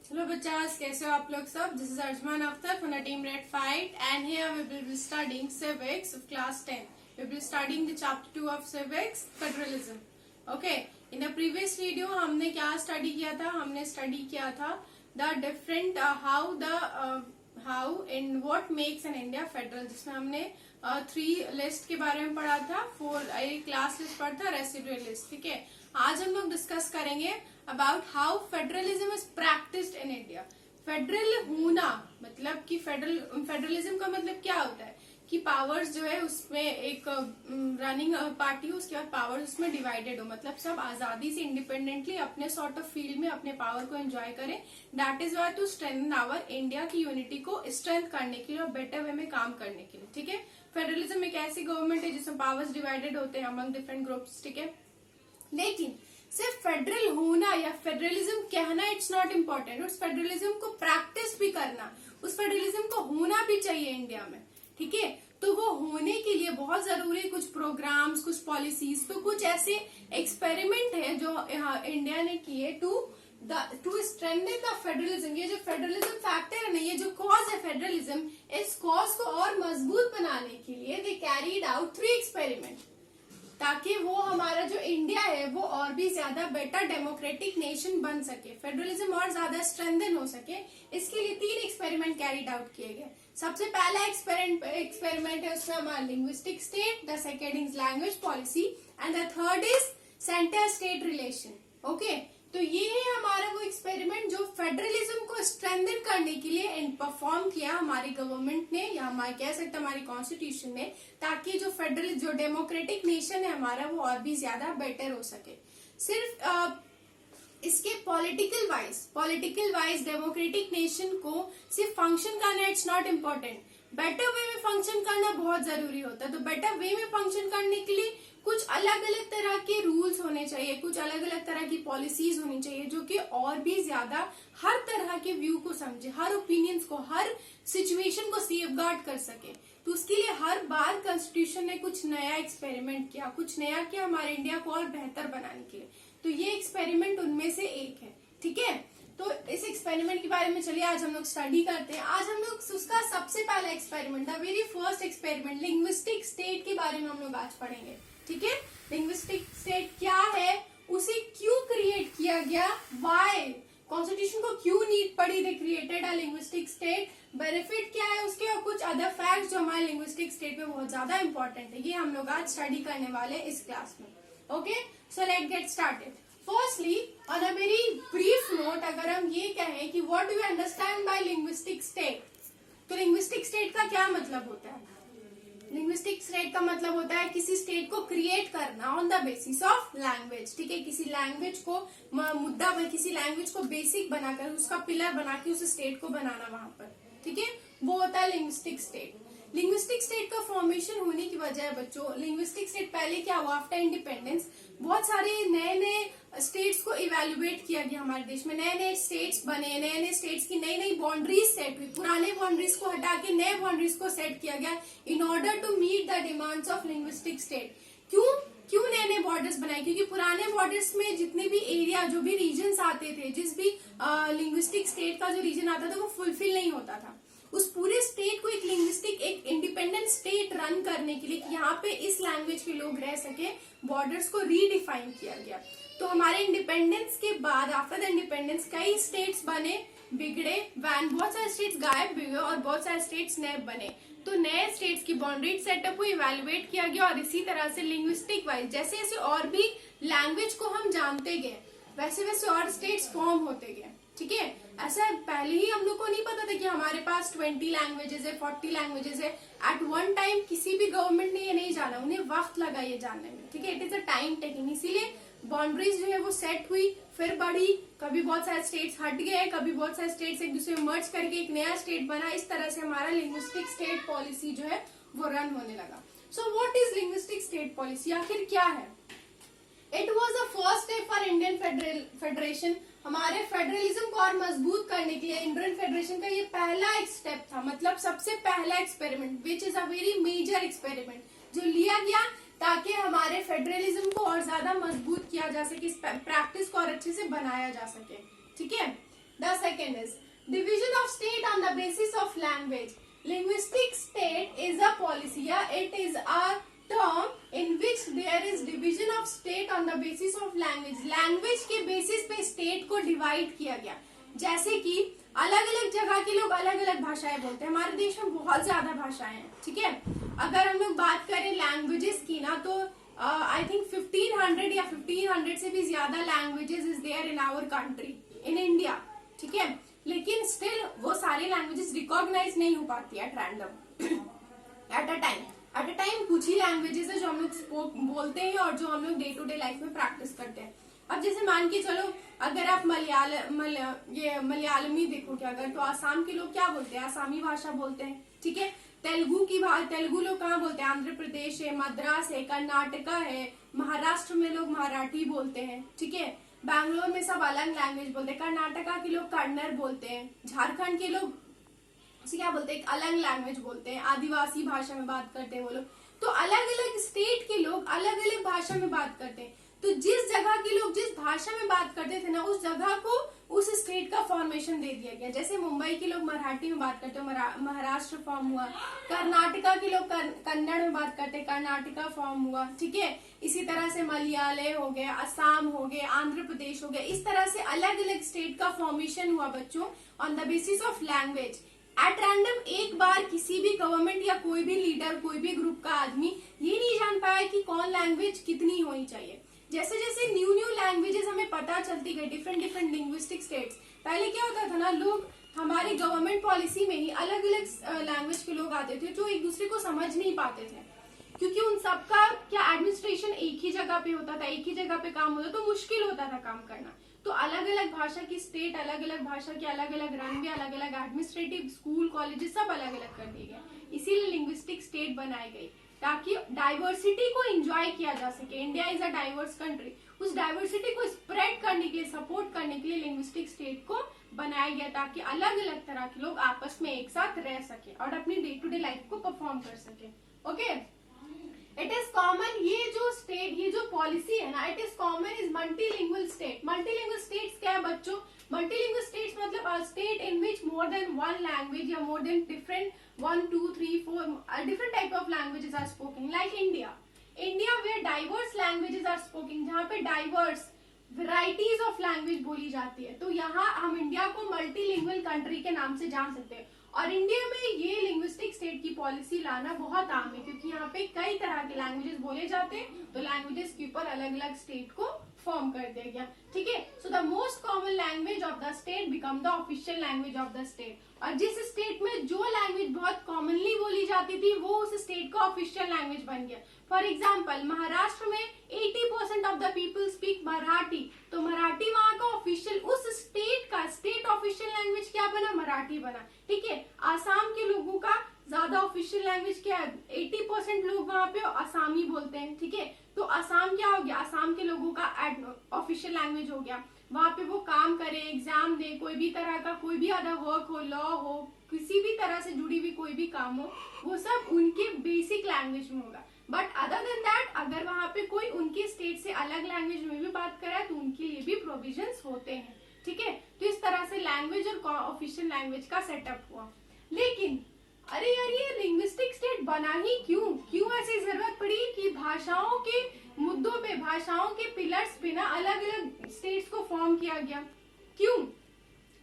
Hello बच्चास, कैसे हो आप लोग सब। This is Arzman Akhtar from the team red fight and here we will be studying civics of class 10. We will be studying the chapter 2 of civics, federalism. Okay, in the previous video हमने क्या study किया था? हमने study किया था the different how in what makes an India federal, जिसमें हमने 3 list के बारे में पढ़ा था, 4 क्लास लिस्ट पढ़ा था, रेसिडुअल लिस्ट। ठीक है, आज हम लोग डिस्कस करेंगे about how federalism is practised in India. Federal होना मतलब कि फेडरलिज्म का मतलब क्या होता है कि पावर्स जो है उसमें एक रनिंग पार्टी हो, उसके बाद पावर्स उसमें डिवाइडेड हो, मतलब सब आजादी से इंडिपेंडेंटली अपने सॉर्ट ऑफ फील्ड में अपने पावर को एंजॉय करें। That is why to strengthen our India की यूनिटी को स्ट्रेंथ करने के लिए और बेटर वे में काम करने के लिए। ठीक है, फेडरलिज्म एक ऐसी गवर्नमेंट है जिसमें पावर्स डिवाइडेड होते हैं अमंग डिफरेंट ग्रुप्स। ठीक है, लेकिन सिर्फ फेडरल होना या फेडरलिज्म कहना इट्स नॉट इम्पोर्टेंट, उस फेडरलिज्म को प्रैक्टिस भी करना, उस फेडरलिज्म को होना भी चाहिए इंडिया में। ठीक है, तो वो होने के लिए बहुत जरूरी कुछ प्रोग्राम्स, कुछ पॉलिसीज, तो कुछ ऐसे एक्सपेरिमेंट है जो इंडिया ने किए टू स्ट्रेंथन द फेडरलिज्म। ये जो फेडरलिज्म फैक्टर है ना, ये जो कॉज है फेडरलिज्म, इस कॉज को और मजबूत बनाने के लिए दे कैरीड आउट 3 एक्सपेरिमेंट, ताकि वो हमारा जो इंडिया है वो और भी ज्यादा बेटर डेमोक्रेटिक नेशन बन सके, फेडरलिज्म और ज्यादा स्ट्रेंथन हो सके। इसके लिए 3 एक्सपेरिमेंट कैरीड आउट किए गए। सबसे पहला एक्सपेरिमेंट है उसमें हमारा linguistic state, the second is language policy and the third is centre state relation. Okay, तो ये है हमारा वो एक्सपेरिमेंट जो फेडरलिज्म को स्ट्रेंथन करने के लिए परफॉर्म किया हमारी गवर्नमेंट ने, या हमारे कह सकते हमारी कॉन्स्टिट्यूशन ने, ताकि जो डेमोक्रेटिक नेशन है हमारा वो और भी ज्यादा बेटर हो सके। सिर्फ इसके पॉलिटिकल वाइज डेमोक्रेटिक नेशन को सिर्फ फंक्शन करना it's not important, better way में फंक्शन करना बहुत जरूरी होता है। तो बेटर वे में फंक्शन करने के लिए कुछ अलग अलग तरह के रूल्स होने चाहिए, कुछ अलग अलग तरह की पॉलिसीज होनी चाहिए जो कि और भी ज्यादा हर तरह के व्यू को समझे, हर ओपिनियंस को, हर सिचुएशन को सेफगार्ड कर सके। तो उसके लिए हर बार कॉन्स्टिट्यूशन ने कुछ नया एक्सपेरिमेंट किया, कुछ नया किया हमारे इंडिया को और बेहतर बनाने के लिए। तो ये एक्सपेरिमेंट उनमें से एक है। ठीक है, तो इस एक्सपेरिमेंट के बारे में चलिए आज हम लोग स्टडी करते हैं। आज हम लोग उसका सबसे पहला experiment, the very first experiment, linguistic state के बारे में हम लोग आज पढ़ेंगे। ठीक है, लिंग्विस्टिक स्टेट क्या है, उसे क्यों क्रिएट किया गया, व्हाई, कॉन्स्टिट्यूशन को क्यों नीड पड़ी, they created a linguistic state, benefit क्या है उसके, और कुछ अदर फैक्ट्स जो हमारे लिंग्विस्टिक स्टेट में बहुत ज्यादा इंपॉर्टेंट है, ये हम लोग आज स्टडी करने वाले इस क्लास में। Okay, so let get started. Firstly on a very brief note, अगर हम ये कहें कि what do you understand by linguistic state, तो लिंग्विस्टिक स्टेट का क्या मतलब होता है? लिंग्विस्टिक स्टेट का मतलब होता है किसी स्टेट को क्रिएट करना on the basis of language. ठीक है, किसी लैंग्वेज को किसी लैंग्वेज को बेसिक बनाकर, उसका पिलर बना के उस स्टेट को बनाना वहां पर। ठीक है, वो होता है लिंग्विस्टिक स्टेट। लिंग्विस्टिक स्टेट का फॉर्मेशन होने की वजह है बच्चों, लिंग्विस्टिक स्टेट पहले क्या हुआ, आफ्टर इंडिपेंडेंस बहुत सारे नए नए स्टेट्स को इवेल्युएट किया गया हमारे देश में, नए नए स्टेट्स बने, नए नए स्टेट्स की नई नई बाउंड्रीज सेट हुई, पुराने बाउंड्रीज को हटा के नए बाउंड्रीज को सेट किया गया in order to meet the demands of linguistic state. क्यों नए नए बॉर्डर्स बनाए? क्योंकि पुराने बॉर्डर्स में जितने भी एरिया, जो भी रीजन आते थे, जिस भी लिंग्विस्टिक स्टेट का जो रीजन आता था वो फुलफिल नहीं होता था। उस पूरे स्टेट को एक इंडिपेंडेंट स्टेट रन करने के लिए, यहाँ पे इस लैंग्वेज के लोग रह सके, बॉर्डर्स को रीडिफाइन किया गया। तो हमारे इंडिपेंडेंस के बाद, आफ्टर द इंडिपेंडेंस, कई स्टेट्स बने, बिगड़े, बहुत सारे स्टेट्स गायब भी हुए और बहुत सारे स्टेट्स नए बने। तो नए स्टेट्स की बाउंड्री सेटअप को इवेल्युएट किया गया और इसी तरह से लिंग्विस्टिक वाइज जैसे जैसे और भी लैंग्वेज को हम जानते गए, वैसे वैसे और स्टेट्स फॉर्म होते गए। ठीक है, ऐसा पहले ही हम लोग को नहीं पता था कि हमारे पास 20 लैंग्वेजेस है, 40 लैंग्वेजेस है एट वन टाइम। किसी भी गवर्नमेंट ने ये नहीं जाना, उन्हें वक्त लगा ये जानने में। ठीक है, it is a time taking, इसीलिए बाउंड्रीज जो है वो सेट हुई, फिर बढ़ी, कभी बहुत सारे स्टेट्स हट गए, कभी बहुत सारे स्टेट्स एक दूसरे में मर्ज करके एक नया स्टेट बना। इस तरह से हमारा लिंग्विस्टिक स्टेट पॉलिसी जो है वो रन होने लगा। So what is linguistic state policy, आखिर क्या है? It was the first step for Indian federation, हमारे फेडरलिज्म को और मजबूत करने के लिए इंडियन फेडरेशन का ये पहला एक स्टेप था, मतलब सबसे पहला experiment, which is a very major experiment, जो लिया गया ताकि हमारे फेडरलिज्म को और ज्यादा मजबूत किया जा सके, प्रैक्टिस को और अच्छे से बनाया जा सके। ठीक है, The second is division of state on the basis of language. Linguistic state is a policy, yeah, it is a term in which there is division of state on the basis of language. Language के basis पे state को divide किया गया. जैसे कि अलग अलग जगह के लोग अलग अलग भाषाएं बोलते हैं. हमारे देश में बहुत ज्यादा भाषाएं हैं, ठीक है. अगर हम लोग बात करें लैंग्वेजेस की ना, तो आई थिंक 1500 या 1500 से भी ज्यादा languages is there in our country, in India, ठीक है. लेकिन स्टिल वो सारी लैंग्वेजेस रिकॉग्नाइज नहीं हो पाती at random at a time. कुछ ही लैंग्वेजेस है जो हम लोग बोलते हैं और जो हम लोग डे टू डे लाइफ में प्रैक्टिस करते हैं. अब जैसे मान के चलो, अगर आप मलयालमी देखोगे अगर, तो आसाम के लोग क्या बोलते हैं? आसामी भाषा बोलते हैं, ठीक है. तेलुगु लोग कहाँ बोलते हैं? आंध्र प्रदेश है, मद्रास है, कर्नाटका है, महाराष्ट्र में लोग मराठी बोलते हैं, ठीक है. बैंगलोर में सब अलग लैंग्वेज बोलते हैं. कर्नाटका के लोग कन्नड़ बोलते हैं. झारखंड के लोग क्या बोलते हैं? एक अलग लैंग्वेज बोलते हैं, आदिवासी भाषा में बात करते हैं वो लोग. तो अलग अलग स्टेट के लोग अलग अलग भाषा में बात करते हैं. तो जिस जगह के लोग जिस भाषा में बात करते थे ना, उस जगह को उस स्टेट का फॉर्मेशन दे दिया गया. जैसे मुंबई के लोग मराठी में बात करते हैं, महाराष्ट्र फॉर्म हुआ. कर्नाटका के लोग कन्नड़ में बात करते हैं, कर्नाटका फॉर्म हुआ, ठीक है. इसी तरह से मलयालय हो गया, असम हो गया, आंध्र प्रदेश हो गया. इस तरह से अलग अलग स्टेट का फॉर्मेशन हुआ बच्चों on the basis of language. At random एक बार किसी भी गवर्नमेंट या कोई भी लीडर, कोई भी ग्रुप का आदमी ये नहीं जान पाया कि कौन लैंग्वेज कितनी होनी चाहिए. जैसे जैसे न्यू लैंग्वेजेस हमें पता चलती गई, डिफरेंट लिंग्विस्टिक स्टेट्स. पहले क्या होता था ना, लोग हमारी गवर्नमेंट पॉलिसी में ही अलग अलग लैंग्वेज के लोग आते थे जो एक दूसरे को समझ नहीं पाते थे, क्योंकि उन सबका क्या एडमिनिस्ट्रेशन एक ही जगह पे होता था, एक ही जगह पे काम होता, तो मुश्किल होता था काम करना. तो अलग अलग भाषा की स्टेट, अलग अलग भाषा के अलग अलग रंग, अलग अलग एडमिनिस्ट्रेटिव स्कूल कॉलेजेस सब अलग अलग कर दिए गए. इसीलिए लिंग्विस्टिक स्टेट बनाई गई ताकि डाइवर्सिटी को एंजॉय किया जा सके. India is a diverse country. उस डाइवर्सिटी को स्प्रेड करने के लिए, सपोर्ट करने के लिए लिंग्विस्टिक स्टेट को बनाया गया ताकि अलग अलग तरह के लोग आपस में एक साथ रह सके और अपनी डे टू डे लाइफ को परफॉर्म कर सके. Okay, it is common. ये जो स्टेट, ये जो पॉलिसी है ना, it is common is multilingual state. Multilingual states क्या है बच्चों? मल्टीलिंगुअल स्टेट्स मतलब a state in which more than one language या more than different 1, 2, 3, 4 different type of languages are spoken. Like India where diverse languages are spoken, जहाँ पे diverse varieties of language बोली जाती है. तो यहाँ हम इंडिया को मल्टीलिंगुअल कंट्री के नाम से जान सकते हैं. और इंडिया में ये लिंग्विस्टिक स्टेट की पॉलिसी लाना बहुत आम है, क्योंकि यहाँ पे कई तरह के लैंग्वेजेस बोले जाते हैं. तो लैंग्वेजेस के ऊपर अलग अलग स्टेट को फॉर्म कर दिया गया, ठीक है. So the most common language of the state become the official language of the state. और जिस स्टेट में जो लैंग्वेज बहुत कॉमनली बोली जाती थी, वो उस स्टेट का ऑफिशियल लैंग्वेज बन गया. फॉर एग्जाम्पल, महाराष्ट्र में 80% of the people speak Marathi. तो मराठी वहाँ का ऑफिशियल, उस स्टेट का स्टेट ऑफिशियल लैंग्वेज क्या बना? मराठी बना, ठीक है. आसाम के लोगों का ज्यादा ऑफिशियल लैंग्वेज क्या है? 80% लोग वहाँ पे आसामी बोलते हैं, ठीक है. तो आसाम क्या हो गया? आसाम के लोगों का ऑफिशियल लैंग्वेज हो गया. वहाँ पे वो काम करे, एग्जाम दे, कोई भी तरह का कोई भी अदर वर्क हो, लॉ हो, किसी भी तरह से जुड़ी हुई कोई भी काम हो, वो सब उनके बेसिक लैंग्वेज में होगा. बट अदर देन दैट, अगर वहाँ पे कोई उनके स्टेट से अलग लैंग्वेज में भी बात करे तो उनके लिए भी प्रोविजंस होते हैं, ठीक है. तो इस तरह से लैंग्वेज और ऑफिशियल लैंग्वेज का सेटअप हुआ. लेकिन अरे यार, ये लिंग्विस्टिक स्टेट बना ही क्यों ऐसी जरूरत पड़ी कि भाषाओं के मुद्दों पे, भाषाओं के पिलर्स पे ना अलग अलग स्टेट्स को फॉर्म किया गया? क्यों?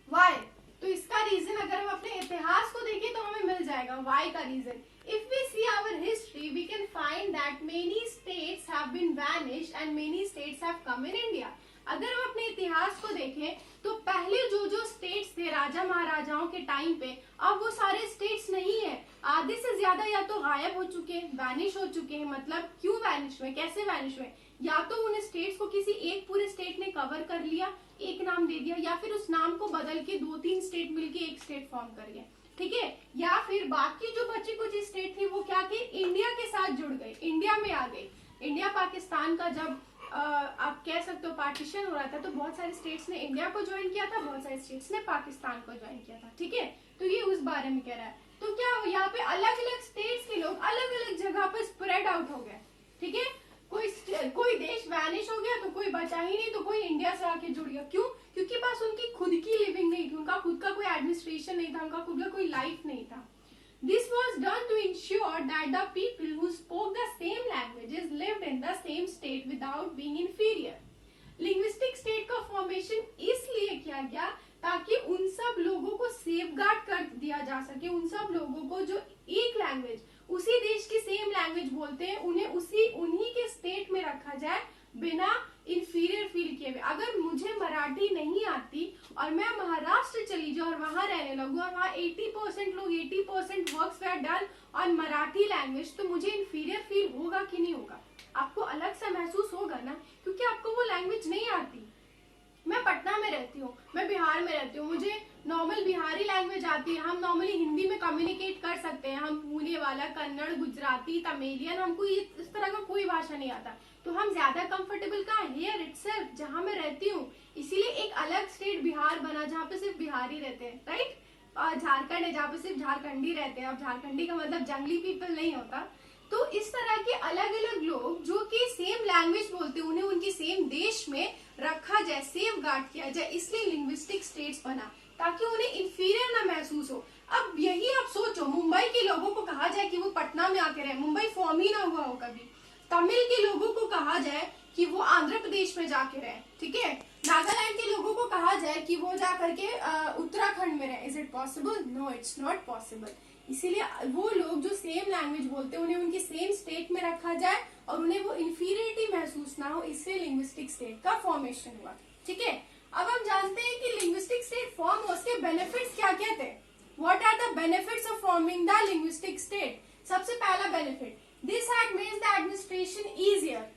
वाई? तो इसका रीजन अगर हम अपने इतिहास को देखें तो हमें मिल जाएगा वाई का reason. If we see our history, we can find that many states have been vanished and many states have come in India. अगर हम अपने इतिहास को देखें तो पहले जो स्टेट्स थे राजा महाराजाओं के टाइम पे, अब वो सारे स्टेट्स नहीं है. आधे से ज्यादा या तो गायब हो चुके हैं, वैनिश हो चुके हैं. मतलब क्यों वैनिश हुए, कैसे वैनिश हुए? या तो उन स्टेट्स को किसी एक पूरे स्टेट ने कवर कर लिया, एक नाम दे दिया, या फिर उस नाम को बदल के 2-3 स्टेट मिलके एक स्टेट फॉर्म कर गए, ठीक है. या फिर बाकी जो बची कुछ स्टेट थी वो क्या की इंडिया के साथ जुड़ गए, इंडिया में आ गए. इंडिया पाकिस्तान का जब आप कह सकते हो पार्टीशन हो रहा था, तो बहुत सारे स्टेट्स ने इंडिया को ज्वाइन किया था, बहुत सारे स्टेट्स ने पाकिस्तान को ज्वाइन किया था, ठीक है. तो ये उस बारे में कह रहा है. तो क्या यहाँ पे अलग अलग स्टेट्स के लोग अलग अलग जगह पर स्प्रेड आउट हो गए, ठीक है. कोई देश वैनिश हो गया तो कोई बचा ही नहीं, तो कोई इंडिया से आके जुड़ गया. क्यों? क्योंकि बस उनकी खुद की लिविंग नहीं उनका कोई लाइफ नहीं था. This was done to ensure that the people who spoke the same languages lived in the same state without being inferior. Linguistic state का फॉर्मेशन इसलिए किया गया ताकि उन सब लोगों को सेफगार्ड कर दिया जा सके, उन सब लोगों को जो एक लैंग्वेज उसी देश की सेम लैंग्वेज बोलते हैं उन्हें उन्हीं के स्टेट में रखा जाए बिना इंफीरियर फील किए हुए. अगर मुझे मराठी नहीं आती और मैं महाराष्ट्र चली जाऊँ और वहां रहने लगूँ और वहाँ 80% लोग 80% works were done on Marathi language, तो मुझे इंफीरियर फील होगा कि नहीं होगा? आपको अलग सा महसूस होगा ना, क्योंकि आपको वो लैंग्वेज नहीं आती. मैं पटना में रहती हूँ, मैं बिहार में रहती हूँ, मुझे नॉर्मल बिहारी लैंग्वेज आती है. हम नॉर्मली हिंदी में कम्युनिकेट कर सकते हैं, हम पुणे वाला, कन्नड़, गुजराती, तमिलियन, हमको इस तरह का कोई भाषा नहीं आता. तो हम ज्यादा कंफर्टेबल कहाँ है? हियर इटसेल्फ, जहाँ मैं रहती हूँ. इसीलिए एक अलग स्टेट बिहार बना जहाँ पे सिर्फ बिहारी रहते हैं, राइट. झारखंड है जहाँ पे सिर्फ झारखंडी रहते हैं. अब झारखंडी का मतलब जंगली पीपल नहीं होता. तो इस तरह के अलग अलग लोग जो कि सेम लैंग्वेज बोलते हैं उन्हें उनके सेम देश में रखा जाए, सेफ गार्ड किया जाए. इसलिए लिंग्विस्टिक स्टेट्स बना ताकि उन्हें इंफीरियर ना महसूस हो. अब यही आप सोचो, मुंबई के लोगों को कहा जाए कि वो पटना में आके रहे, मुंबई फॉर्म ही ना हुआ हो कभी. तमिल के लोगों को कहा जाए कि वो आंध्र प्रदेश में जाके रहे, ठीक है. नागालैंड के लोगों को कहा जाए कि वो जा करके उत्तराखंड में रहे. Is it possible? No, it's not possible. इसीलिए वो लोग जो सेम लैंग्वेज बोलते हैं उन्हें उनके सेम स्टेट में रखा जाए और उन्हें वो इंफीरियरिटी महसूस ना हो. इससे लिंग्विस्टिक स्टेट का फॉर्मेशन हुआ, ठीक है. अब हम जानते हैं कि लिंग्विस्टिक स्टेट फॉर्म हो, उसके बेनिफिट्स क्या क्या थे. What are the benefits of forming the linguistic state? सबसे पहला benefit, this had made the administration easier.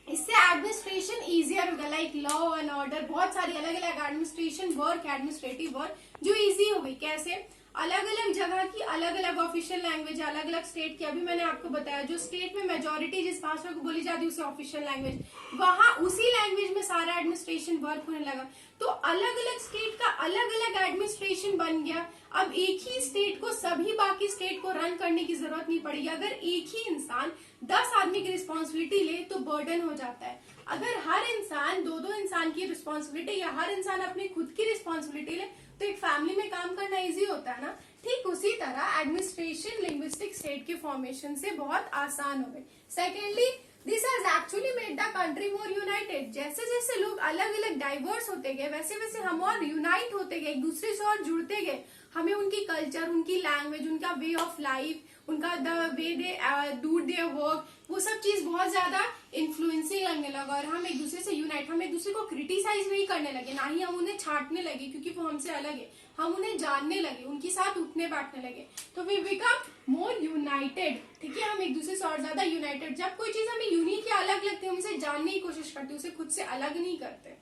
इससे एडमिनिस्ट्रेशन इजियर होगा, लाइक लॉ एंड ऑर्डर, बहुत सारी अलग अलग एडमिनिस्ट्रेशन वर्क, एडमिनिस्ट्रेटिव वर्क जो इजी हो गई. कैसे? अलग अलग जगह की अलग अलग ऑफिशियल लैंग्वेज, अलग अलग स्टेट की. अभी मैंने आपको बताया जो स्टेट में मेजोरिटी जिस भाषा को बोली जाती है उसे ऑफिशियल लैंग्वेज, वहां उसी लैंग्वेज में सारा एडमिनिस्ट्रेशन वर्क होने लगा. तो अलग अलग स्टेट का अलग अलग एडमिनिस्ट्रेशन बन गया. अब एक ही स्टेट को सभी बाकी स्टेट को रन करने की जरूरत नहीं पड़ेगी. अगर एक ही इंसान 10 आदमी की रिस्पॉन्सिबिलिटी ले तो बर्डन हो जाता है. अगर हर इंसान दो इंसान की रिस्पॉन्सिबिलिटी या हर इंसान अपनी खुद की रिस्पॉन्सिबिलिटी ले तो एक फैमिली में काम करना इजी होता है ना. ठीक उसी तरह एडमिनिस्ट्रेशन लिंग्विस्टिक स्टेट के फॉर्मेशन से बहुत आसान हो गई. Secondly, this has actually made the country more United. जैसे जैसे लोग अलग अलग डाइवर्स होते गए वैसे वैसे हम और यूनाइट होते गए, एक दूसरे से और जुड़ते गए. हमें उनकी कल्चर, उनकी लैंग्वेज, उनका वे ऑफ लाइफ, उनका the way they do their work, वो सब चीज बहुत ज्यादा इन्फ्लुएंसिंग लगने लगा. और हम एक दूसरे से यूनाइट, हम एक दूसरे को क्रिटिसाइज नहीं करने लगे, ना ही हम उन्हें छांटने लगे क्योंकि वो हमसे अलग है. हम उन्हें जानने लगे, उनके साथ उठने बैठने लगे. तो वी बिकम मोर यूनाइटेड, ठीक है. हम एक दूसरे से और ज्यादा यूनाइटेड. जब कोई चीज हमें यूनिक या अलग लगती है हम उसे जानने की कोशिश करते हैं, उसे खुद से अलग नहीं करते.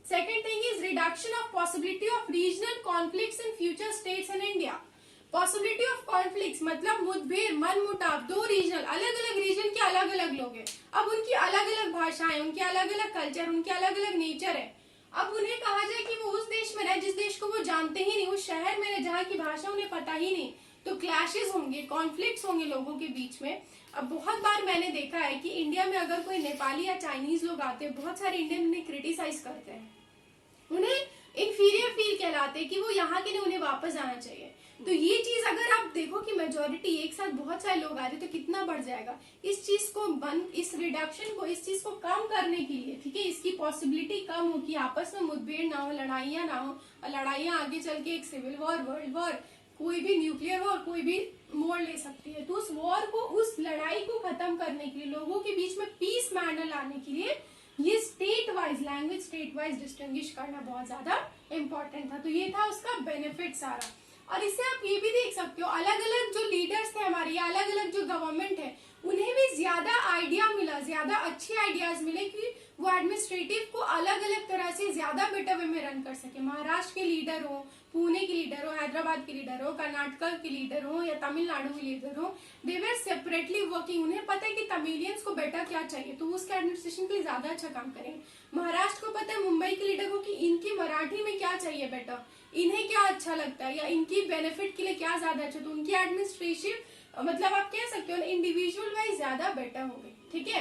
Second thing is reduction of possibility of regional conflicts in future states in India. Possibility of conflicts मतलब मुठभेड़, मनमुटाव. दो रीजनल, अलग अलग रीजन के अलग अलग लोग हैं. अब उनकी अलग अलग भाषाएं, उनके अलग अलग कल्चर, उनके अलग अलग नेचर है. अब उन्हें कहा जाए कि वो उस देश में रहे जिस देश को वो जानते ही नहीं, उस शहर में रहे जहाँ की भाषा उन्हें पता ही नहीं, तो क्लैशेस होंगे, कॉन्फ्लिक्ट्स होंगे लोगों के बीच में. अब बहुत बार मैंने देखा है कि इंडिया में अगर कोई नेपाली या चाइनीज लोग आते हैं, बहुत सारे इंडियन उन्हें क्रिटिसाइज करते हैं, उन्हें इंफीरियर फील कहलाते हैं कि वो यहाँ के नहीं, उन्हें वापस आना चाहिए. तो ये चीज अगर आप देखो कि मेजोरिटी एक साथ बहुत सारे लोग आ रहे तो कितना बढ़ जाएगा. इस चीज को इस रिडक्शन को, इस चीज को कम करने के लिए, ठीक है, इसकी पॉसिबिलिटी कम हो कि आपस में मुठभेड़ ना हो, लड़ाइयां ना हो, और लड़ाइयां आगे चल के एक सिविल वॉर, वर्ल्ड वॉर, कोई भी न्यूक्लियर वॉर, कोई भी मोड़ ले सकती है. तो उस वॉर को, उस लड़ाई को खत्म करने के लिए, लोगों के बीच में पीस मैनर लाने के लिए ये state wise language, state wise distinguish करना बहुत ज्यादा इंपॉर्टेंट था. तो ये था उसका बेनिफिट सारा. और इससे आप ये भी देख सकते हो अलग अलग जो लीडर्स थे हमारे, या अलग अलग जो गवर्नमेंट है, उन्हें भी ज्यादा आइडिया मिला, ज्यादा अच्छे आइडियाज मिले कि वो एडमिनिस्ट्रेटिव को अलग अलग तरह से ज्यादा बेटर वे में रन कर सके. महाराष्ट्र के लीडर हो, पुणे के लीडर हो, हैदराबाद के लीडर हो, कर्नाटक के लीडर हो या तमिलनाडु के लीडर हो, दे वर सेपरेटली वर्किंग. उन्हें पता है कि तमिलियंस को बेटर क्या चाहिए तो उसके एडमिनिस्ट्रेशन के लिए ज्यादा अच्छा काम करेंगे. महाराष्ट्र को पता है मुंबई के लीडर को कि इनकी मराठी में क्या चाहिए बेटर, इन्हें क्या अच्छा लगता है या इनकी बेनिफिट के लिए क्या ज्यादा अच्छा, तो उनकी एडमिनिस्ट्रेशन मतलब आप कह सकते हो इंडिविजुअल वाइज ज्यादा बेटर हो गई. ठीक है,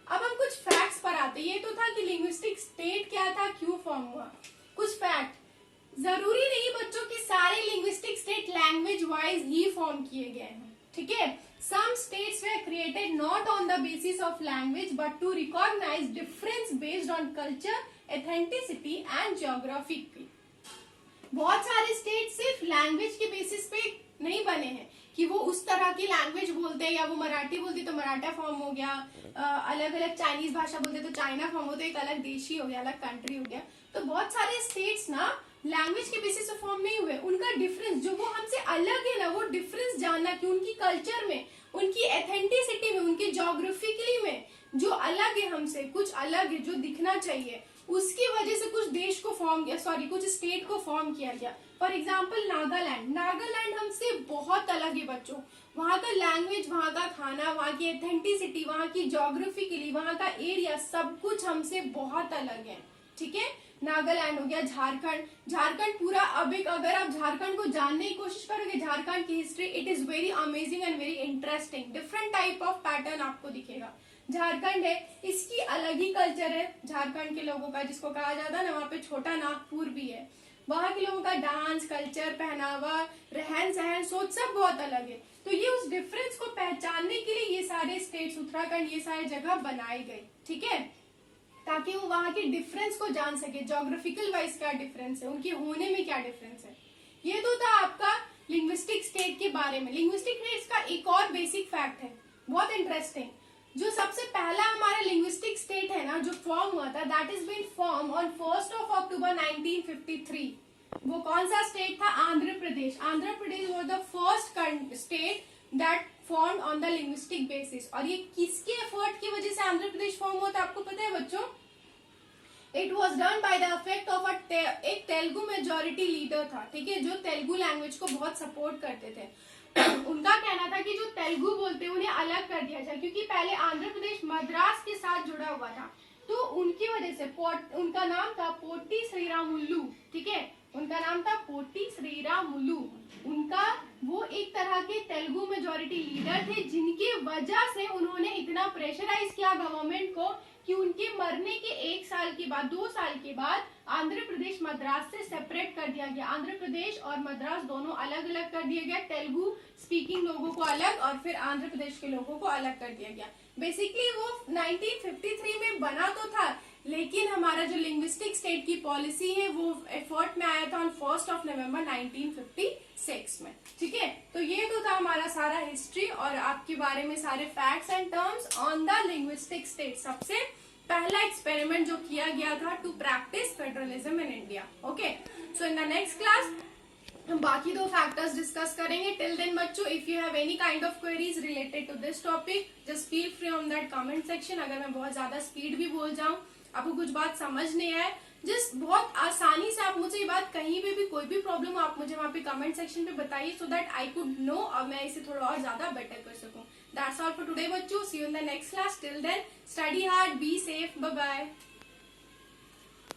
अब हम कुछ फैक्ट्स पर आते हैं. ये तो था कि लिंग्विस्टिक स्टेट क्या था, क्यों फॉर्म हुआ. कुछ फैक्ट, जरूरी नहीं बच्चों कि सारे वाइज ही फॉर्म किए गए हैं, ठीक है। Some states were created not on the basis of language but to recognise difference based on culture, authenticity and geography. बहुत सारे स्टेट सिर्फ लैंग्वेज के बेसिस पे नहीं बने हैं कि वो उस तरह की लैंग्वेज बोलते हैं, या वो मराठी बोलती तो मराठा फॉर्म हो गया, अलग अलग चाइनीज भाषा बोलते तो चाइना फॉर्म होता, एक अलग देश ही हो गया, अलग कंट्री हो गया। तो बहुत सारे स्टेट्स ना लैंग्वेज के बेसिस पे फॉर्म नहीं हुए, उनका डिफरेंस जो वो हमसे अलग है ना, वो डिफरेंस जानना कि उनकी कल्चर में, उनकी एथेंटिसिटी में, उनकी ज्योग्राफिकली में जो अलग है हमसे, कुछ अलग है जो दिखना चाहिए, उसकी वजह से कुछ देश को फॉर्म किया, सॉरी कुछ स्टेट को फॉर्म किया गया। फॉर एग्जाम्पल नागालैंड, नागालैंड हमसे बहुत अलग है बच्चों, वहां का लैंग्वेज, वहां का खाना, वहां की एथेंटिसिटी, वहां की ज्योग्राफिकली, वहां का एरिया, सब कुछ हमसे बहुत अलग है, ठीक है। नागालैंड हो गया। झारखंड, झारखंड पूरा, अब एक अगर आप झारखंड को जानने की कोशिश करोगे, झारखंड की history, it is very amazing and very interesting, different type of pattern आपको दिखेगा। झारखंड है, इसकी अलग ही कल्चर है झारखंड के लोगों का, जिसको कहा जाता है ना, वहाँ पे छोटा नागपुर भी है, वहाँ के लोगों का डांस, कल्चर, पहनावा, रहन सहन, सोच सब बहुत अलग है। तो ये उस डिफरेंस को पहचानने के लिए ये सारे स्टेट्स, उत्तराखंड, ये सारी जगह बनाई गई, ठीक है, ताकि वो वहाँ के डिफरेंस को जान सके, ज्योग्राफिकल वाइज क्या डिफरेंस है, उनके होने में क्या डिफरेंस है। ये तो था आपका लिंग्विस्टिक स्टेट के बारे में। लिंग्विस्टिक स्टेट्स का एक और बेसिक फैक्ट है, बहुत इंटरेस्टिंग। जो सबसे पहला हमारा लिंग्विस्टिक स्टेट है ना, जो फॉर्म हुआ था, that is been form on 1 October 1953। वो कौन सा स्टेट था? Andhra Pradesh. Andhra Pradesh was the first state that form on the linguistic basis. और ये किसके एफर्ट की वजह से आंध्र प्रदेश फॉर्म हुआ था, आपको पता है बच्चों? It was done by the effect of एक तेलुगु मेजोरिटी लीडर था, ठीक है, जो तेलुगु लैंग्वेज को बहुत सपोर्ट करते थे। उनका कहना था कि जो तेलुगु बोलते हैं उन्हें अलग कर दिया जाए, क्योंकि पहले आंध्र प्रदेश मद्रास के साथ जुड़ा हुआ था, तो उनकी वजह से उनका नाम था पोट्टी श्रीरामुलु, ठीक है, उनका नाम था पोट्टी श्रीरामुलु। उनका वो एक तरह के तेलुगु मेजोरिटी लीडर थे, जिनकी वजह से उन्होंने इतना प्रेशराइज किया गवर्नमेंट को कि उनके मरने के 1 साल के बाद, 2 साल के बाद आंध्र प्रदेश मद्रास से सेपरेट कर दिया गया। आंध्र प्रदेश और मद्रास दोनों अलग अलग कर दिया गया, तेलुगु स्पीकिंग लोगों को अलग और फिर आंध्र प्रदेश के लोगों को अलग कर दिया गया। बेसिकली वो 1953 में बना तो था, लेकिन हमारा जो लिंग्विस्टिक स्टेट की पॉलिसी है वो एफर्ट में आया था ऑन 1 नवंबर 1956 में, ठीक है। तो ये तो था हमारा सारा हिस्ट्री और आपके बारे में सारे facts and terms on the linguistic state. सबसे पहला एक्सपेरिमेंट जो किया गया था to practise federalism in India. Okay, so in the next class हम बाकी 2 फैक्टर्स डिस्कस करेंगे। टिल देन बच्चों, if you have any kind of queries related to this topic, just feel free on that comment section. अगर मैं बहुत ज्यादा speed भी बोल जाऊं, आपको कुछ बात समझ नहीं आए, जस्ट बहुत आसानी से आप मुझे ये बात, कहीं पे भी कोई भी प्रॉब्लम हो, आप मुझे वहां पे कमेंट सेक्शन पे बताइए, so that I could know और मैं इसे थोड़ा और ज्यादा बेटर कर सकूं। दैट्स ऑल फॉर टुडे बच्चों, see you in the next class. Till then study hard, be safe, bye bye.